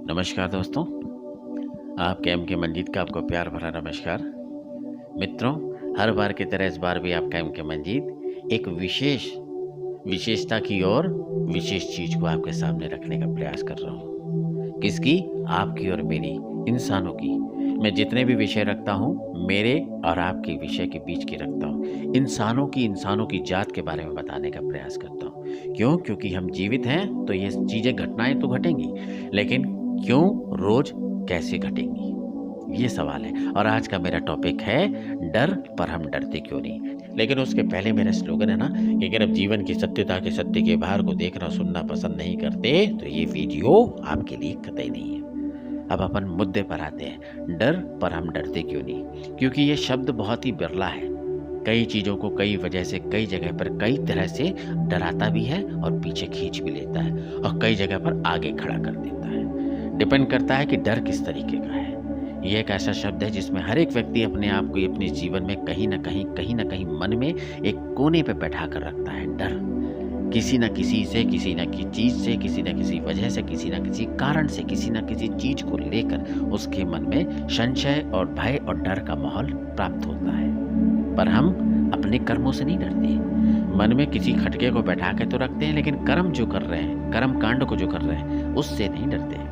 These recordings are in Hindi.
नमस्कार दोस्तों, आपके एम के मंजीत का आपको प्यार भरा नमस्कार। मित्रों, हर बार की तरह इस बार भी आपका एम के मंजीत एक विशेषता की और विशेष चीज़ को आपके सामने रखने का प्रयास कर रहा हूँ। किसकी? आपकी और मेरी, इंसानों की। मैं जितने भी विषय रखता हूँ, मेरे और आपके विषय के बीच की रखता हूँ। इंसानों की जात के बारे में बताने का प्रयास करता हूँ। क्यों? क्योंकि हम जीवित हैं तो ये चीज़ें घटनाएँ तो घटेंगी, लेकिन क्यों, रोज़, कैसे घटेंगी? ये सवाल है। और आज का मेरा टॉपिक है डर, पर हम डरते क्यों नहीं? लेकिन उसके पहले मेरा स्लोगन है ना कि अगर आप जीवन की सत्यता के सत्य के बाहर को देखना सुनना पसंद नहीं करते तो ये वीडियो आपके लिए कतई नहीं है। अब अपन मुद्दे पर आते हैं। डर, पर हम डरते क्यों नहीं? क्योंकि ये शब्द बहुत ही बिरला है। कई चीज़ों को कई वजह से कई जगह पर कई तरह से डराता भी है और पीछे खींच भी लेता है और कई जगह पर आगे खड़ा कर देता है। डिपेंड करता है कि डर किस तरीके का है। ये एक ऐसा शब्द है जिसमें हर एक व्यक्ति अपने आप को अपने जीवन में कहीं ना कहीं मन में एक कोने पे बैठा कर रखता है। डर किसी न किसी से, किसी न किसी चीज़ से, किसी न किसी वजह से, किसी न किसी कारण से, किसी न किसी चीज़ को लेकर उसके मन में संशय और भय और डर का माहौल प्राप्त होता है। पर हम अपने कर्मों से नहीं डरते। मन में किसी खटके को बैठा के तो रखते हैं, लेकिन कर्म जो कर रहे हैं, कर्म कांड को जो कर रहे हैं, उससे नहीं डरते।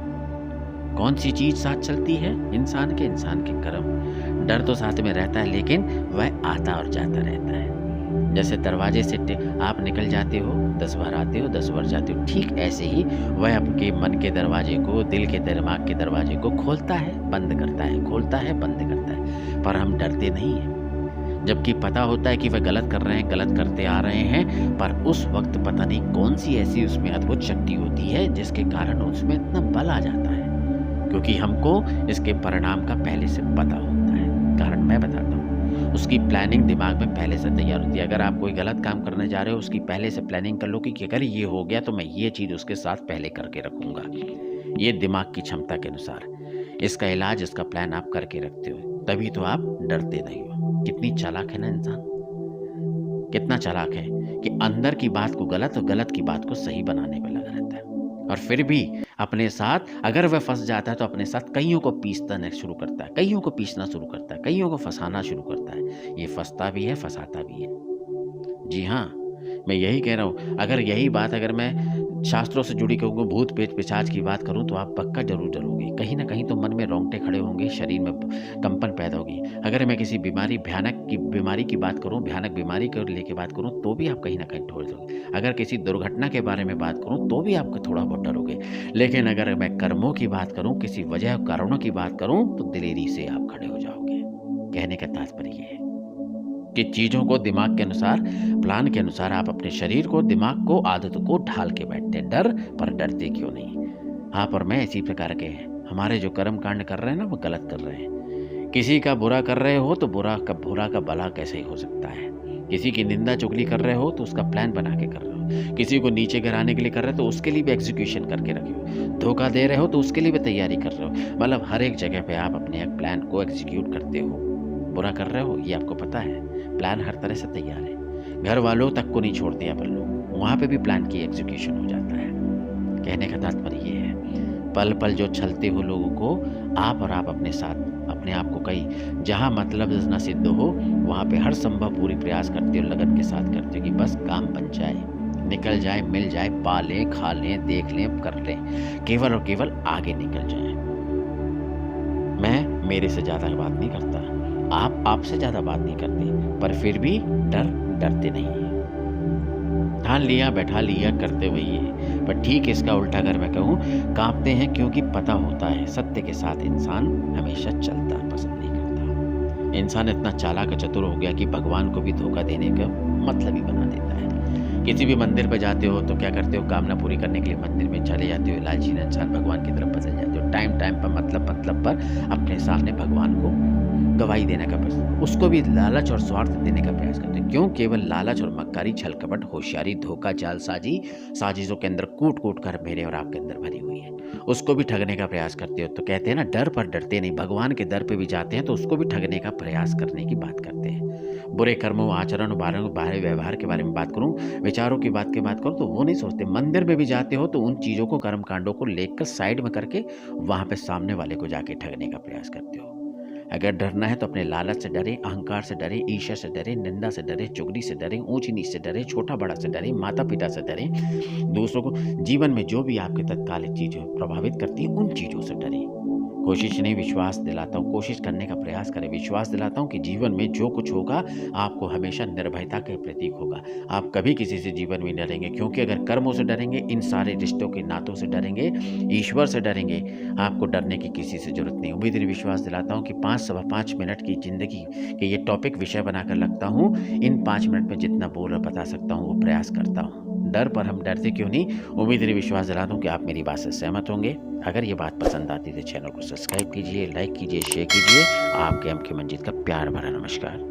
कौन सी चीज़ साथ चलती है? इंसान के कर्म। डर तो साथ में रहता है, लेकिन वह आता और जाता रहता है। जैसे दरवाजे से आप निकल जाते हो, 10 बार आते हो, 10 बार जाते हो, ठीक ऐसे ही वह आपके मन के दरवाजे को, दिल के दिमाग के दरवाजे को खोलता है, बंद करता है, खोलता है, बंद करता है। पर हम डरते नहीं हैं। जबकि पता होता है कि वह गलत कर रहे हैं, गलत करते आ रहे हैं, पर उस वक्त पता नहीं कौन सी ऐसी उसमें अद्भुत शक्ति होती है जिसके कारण उसमें इतना बल आ जाता है। क्योंकि हमको इसके परिणाम का पहले से पता होता है। कारण मैं बताता हूँ। उसकी प्लानिंग दिमाग में पहले से तैयार होती है। अगर आप कोई गलत काम करने जा रहे हो, उसकी पहले से प्लानिंग कर लो कि अगर ये हो गया तो मैं ये चीज़ उसके साथ पहले करके रखूँगा। ये दिमाग की क्षमता के अनुसार इसका इलाज, इसका प्लान आप करके रखते हो, तभी तो आप डरते नहीं हो। कितनी चालाक है ना इंसान, कितना चालाक है कि अंदर की बात को गलत और गलत की बात को सही बनाने में लगा रहता है। और फिर भी अपने साथ अगर वह फंस जाता है तो अपने साथ कईयों को पीसना शुरू करता है, कईयों को पीसना शुरू करता है, कईयों को फंसाना शुरू करता है। ये फंसता भी है, फंसाता भी है। जी हाँ, मैं यही कह रहा हूँ। अगर मैं शास्त्रों से जुड़ी कहूँगा, भूत प्रेत पिशाच की बात करूँ तो आप पक्का जरूर डरोगे। कहीं ना कहीं तो मन में रोंगटे खड़े होंगे, शरीर में कंपन पैदा होगी। अगर मैं किसी बीमारी की बात करूँ, भयानक बीमारी को लेके बात करूँ, तो भी आप कहीं ना कहीं ठोर दोगे। अगर किसी दुर्घटना के बारे में बात करूँ तो भी आप थोड़ा बहुत डरोगे। लेकिन अगर मैं कर्मों की बात करूँ, किसी वजह कारणों की बात करूँ, तो दिलेरी से आप खड़े हो जाओगे। कहने का तात्पर्य ये है कि चीज़ों को दिमाग के अनुसार, प्लान के अनुसार आप अपने शरीर को, दिमाग को, आदतों को ढाल के बैठते हैं। डर, पर डरते क्यों नहीं? आप और मैं इसी प्रकार के हैं। हमारे जो कर्म कांड कर रहे हैं ना, वो गलत कर रहे हैं। किसी का बुरा कर रहे हो तो बुरा का भला कैसे ही हो सकता है? किसी की निंदा चुगली कर रहे हो तो उसका प्लान बना के कर रहे हो। किसी को नीचे गिराने के लिए कर रहे हो तो उसके लिए भी एग्जीक्यूशन करके रखे हो। धोखा दे रहे हो तो उसके लिए भी तैयारी कर रहे हो। मतलब हर एक जगह पे आप अपने एक प्लान को एग्जीक्यूट करते हो। बुरा कर रहे हो, ये आपको पता है, प्लान हर तरह से तैयार है। घर वालों तक को नहीं छोड़ते अपन लोग, वहाँ पे भी प्लान की एग्जीक्यूशन हो जाता है। कहने का तात्पर्य ये है, पल पल जो छलते हो लोगों को, आप और आप अपने साथ अपने आप को कई जहाँ मतलब न सिद्ध हो, वहाँ पे हर संभव पूरी प्रयास करते हो, लगन के साथ करते हो कि बस काम बन जाए, निकल जाए, मिल जाए, पा लें, खा लें, देख लें, कर लें, केवल और केवल आगे निकल जाए। मैं मेरे से ज़्यादा बात नहीं करता, आप आपसे ज़्यादा बात नहीं करते, पर फिर भी डरते नहीं है। ठान लिया, बैठा लिया, करते वही है। पर ठीक इसका उल्टा अगर मैं कहूँ, कांपते हैं क्योंकि पता होता है सत्य के साथ इंसान हमेशा चलता पसंद नहीं करता। इंसान इतना चालाक चतुर हो गया कि भगवान को भी धोखा देने का मतलब ही बना देता है। किसी भी मंदिर पर जाते हो तो क्या करते हो, कामना पूरी करने के लिए मंदिर में चले जाते हो, लालची इंसान भगवान की तरफ बदल जाते हो। टाइम पर मतलब पर अपने सामने भगवान को गवाही देने का प्रयास, उसको भी लालच और स्वार्थ देने का प्रयास करते हैं। क्यों? केवल लालच और मक्कारी, छल कपट, होशियारी, धोखा, जालसाजी, साजिशों के अंदर कूट कर मेरे और आपके अंदर भरी हुई है। उसको भी ठगने का प्रयास करते हो। तो कहते हैं ना, डर पर डरते नहीं। भगवान के दर पे भी जाते हैं तो उसको भी ठगने का प्रयास करने की बात करते हैं। बुरे कर्मों, आचरण, बाहरी व्यवहार के बारे में बात करूँ, विचारों की बात करूँ, तो वो नहीं सोचते। मंदिर में भी जाते हो तो उन चीज़ों को, कर्म कांडों को लेकर साइड में करके वहाँ पे सामने वाले को जाके ठगने का प्रयास करते हो। अगर डरना है तो अपने लालच से डरे, अहंकार से डरे, ईर्ष्या से डरे, निंदा से डरे, चुगली से डरे, ऊंच नीच से डरे, छोटा बड़ा से डरे, माता पिता से डरे, दूसरों को, जीवन में जो भी आपके तत्कालिक चीज़ें प्रभावित करती हैं उन चीज़ों से डरे। कोशिश नहीं, विश्वास दिलाता हूँ, कोशिश करने का प्रयास करें। विश्वास दिलाता हूँ कि जीवन में जो कुछ होगा आपको हमेशा निर्भयता के प्रतीक होगा। आप कभी किसी से जीवन में डरेंगे, क्योंकि अगर कर्मों से डरेंगे, इन सारे रिश्तों के नातों से डरेंगे, ईश्वर से डरेंगे, आपको डरने की किसी से जरूरत नहीं। उम्मीद नहीं, विश्वास दिलाता हूँ कि 5 मिनट की जिंदगी के ये टॉपिक विषय बनाकर लगता हूँ। इन 5 मिनट में जितना बोल और बता सकता हूँ वो प्रयास करता हूँ। डर पर हम डरते क्यों नहीं। उम्मीद नहीं, विश्वास दिलाता हूँ कि आप मेरी बात से सहमत होंगे। अगर ये बात पसंद आती है तो चैनल को सब्सक्राइब कीजिए, लाइक कीजिए, शेयर कीजिए। आपके एम के मंजीत का प्यार भरा नमस्कार।